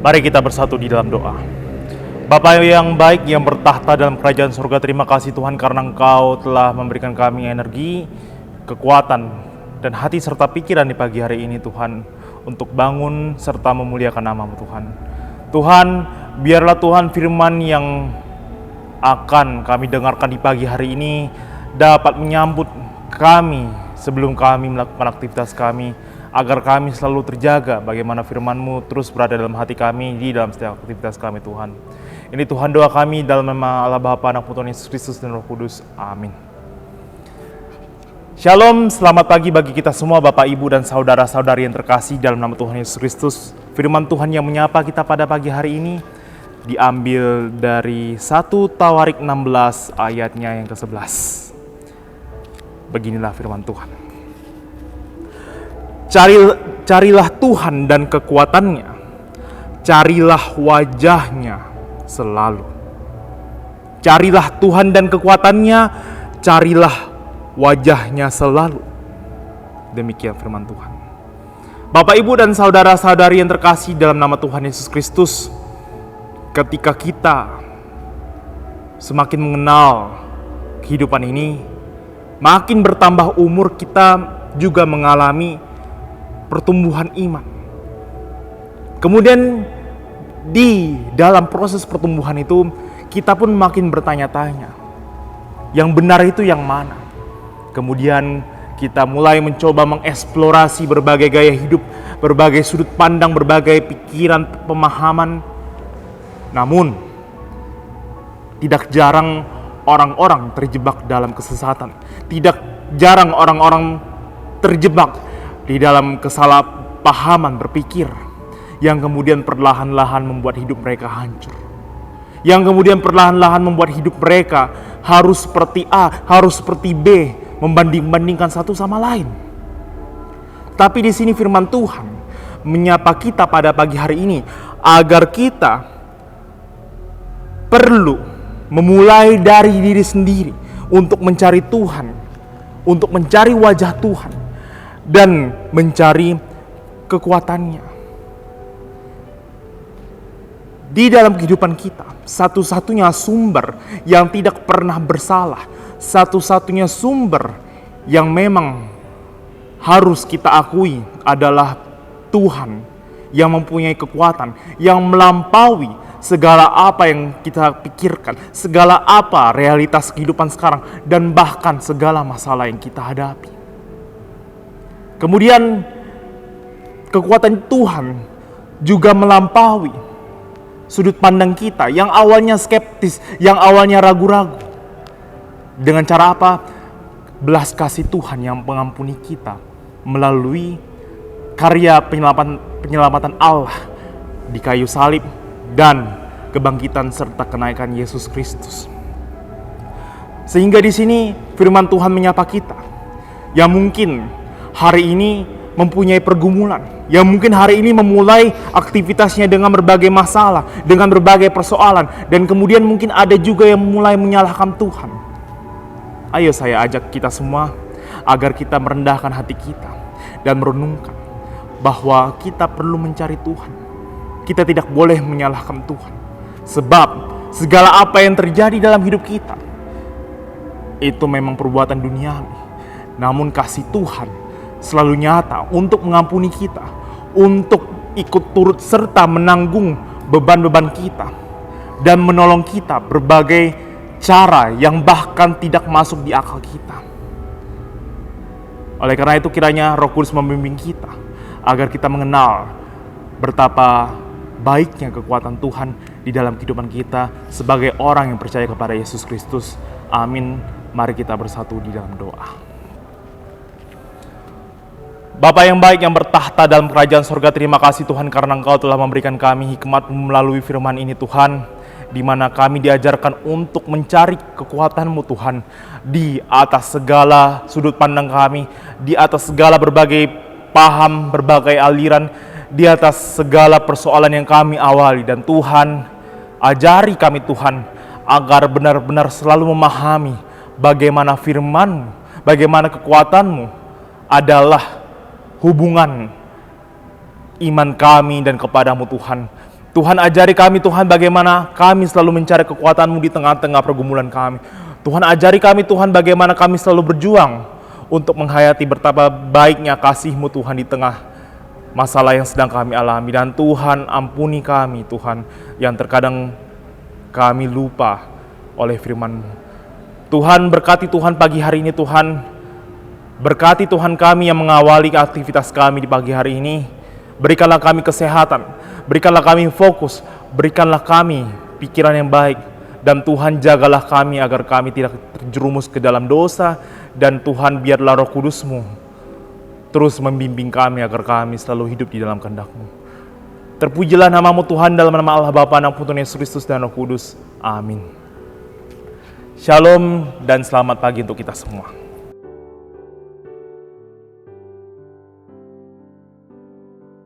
Mari kita bersatu di dalam doa. Bapa yang baik yang bertahta dalam kerajaan surga, terima kasih Tuhan karena Engkau telah memberikan kami energi, kekuatan, dan hati serta pikiran di pagi hari ini Tuhan, untuk bangun serta memuliakan nama-Mu Tuhan. Tuhan, biarlah Tuhan firman yang akan kami dengarkan di pagi hari ini dapat menyambut kami sebelum kami melakukan aktivitas kami, agar kami selalu terjaga bagaimana firman-Mu terus berada dalam hati kami di dalam setiap aktivitas kami Tuhan. Ini Tuhan doa kami dalam nama Allah Bapa, Anak, Putra Yesus Kristus dan Roh Kudus. Amin. Shalom, selamat pagi bagi kita semua Bapak, Ibu, dan saudara-saudari yang terkasih dalam nama Tuhan Yesus Kristus. Firman Tuhan yang menyapa kita pada pagi hari ini diambil dari 1 Tawarik 16 ayatnya yang ke-11. Beginilah firman Tuhan. Carilah Tuhan dan kekuatannya, carilah wajahnya selalu. Carilah Tuhan dan kekuatannya, carilah wajahnya selalu. Demikian firman Tuhan. Bapak, Ibu, dan saudara-saudari yang terkasih dalam nama Tuhan Yesus Kristus, ketika kita semakin mengenal kehidupan ini, makin bertambah umur, kita juga mengalami pertumbuhan iman. Kemudian di dalam proses pertumbuhan itu, kita pun makin bertanya-tanya, yang benar itu yang mana? Kemudian kita mulai mencoba mengeksplorasi berbagai gaya hidup, berbagai sudut pandang, berbagai pikiran, pemahaman. Namun, tidak jarang orang-orang terjebak dalam kesesatan. Tidak jarang orang-orang terjebak di dalam kesalahpahaman berpikir, yang kemudian perlahan-lahan membuat hidup mereka hancur. Yang kemudian perlahan-lahan membuat hidup mereka harus seperti A, harus seperti B, membanding-bandingkan satu sama lain. Tapi di sini firman Tuhan menyapa kita pada pagi hari ini agar kita perlu memulai dari diri sendiri untuk mencari Tuhan, untuk mencari wajah Tuhan, dan mencari kekuatannya. Di dalam kehidupan kita, satu-satunya sumber yang tidak pernah bersalah, satu-satunya sumber yang memang harus kita akui adalah Tuhan yang mempunyai kekuatan, yang melampaui segala apa yang kita pikirkan, segala apa realitas kehidupan sekarang, dan bahkan segala masalah yang kita hadapi. Kemudian kekuatan Tuhan juga melampaui sudut pandang kita yang awalnya skeptis, yang awalnya ragu-ragu. Dengan cara apa? Belas kasih Tuhan yang mengampuni kita melalui karya penyelamatan Allah di kayu salib dan kebangkitan serta kenaikan Yesus Kristus. Sehingga di sini firman Tuhan menyapa kita yang mungkin hari ini mempunyai pergumulan, yang mungkin hari ini memulai aktivitasnya dengan berbagai masalah, dengan berbagai persoalan, dan kemudian mungkin ada juga yang mulai menyalahkan Tuhan. Ayo saya ajak kita semua agar kita merendahkan hati kita dan merenungkan bahwa kita perlu mencari Tuhan. Kita tidak boleh menyalahkan Tuhan, sebab segala apa yang terjadi dalam hidup kita itu memang perbuatan duniawi, namun kasih Tuhan selalu nyata untuk mengampuni kita, untuk ikut turut serta menanggung beban-beban kita, dan menolong kita berbagai cara yang bahkan tidak masuk di akal kita. Oleh karena itu kiranya Roh Kudus membimbing kita agar kita mengenal betapa baiknya kekuatan Tuhan di dalam kehidupan kita sebagai orang yang percaya kepada Yesus Kristus. Amin. Mari kita bersatu di dalam doa. Bapa yang baik yang bertahta dalam kerajaan surga, terima kasih Tuhan karena Engkau telah memberikan kami hikmat melalui firman ini Tuhan, di mana kami diajarkan untuk mencari kekuatan-Mu Tuhan di atas segala sudut pandang kami, di atas segala berbagai paham, berbagai aliran, di atas segala persoalan yang kami awali. Dan Tuhan, ajari kami Tuhan agar benar-benar selalu memahami bagaimana firman-Mu, bagaimana kekuatan-Mu adalah hubungan iman kami dan kepadamu Tuhan, Tuhan ajari kami Tuhan bagaimana kami selalu mencari kekuatan-Mu di tengah-tengah pergumulan kami. Tuhan ajari kami Tuhan bagaimana kami selalu berjuang untuk menghayati betapa baiknya kasih-Mu Tuhan di tengah masalah yang sedang kami alami. Dan Tuhan ampuni kami Tuhan yang terkadang kami lupa oleh firman-Mu. Tuhan berkati Tuhan pagi hari ini Tuhan. Berkati Tuhan kami yang mengawali aktivitas kami di pagi hari ini. Berikanlah kami kesehatan, berikanlah kami fokus, berikanlah kami pikiran yang baik. Dan Tuhan jagalah kami agar kami tidak terjerumus ke dalam dosa. Dan Tuhan biarlah Roh Kudus-Mu terus membimbing kami agar kami selalu hidup di dalam kehendak-Mu. Terpujilah nama-Mu Tuhan dalam nama Allah Bapa, Anak, Putra, Yesus Kristus dan Roh Kudus. Amin. Shalom dan selamat pagi untuk kita semua.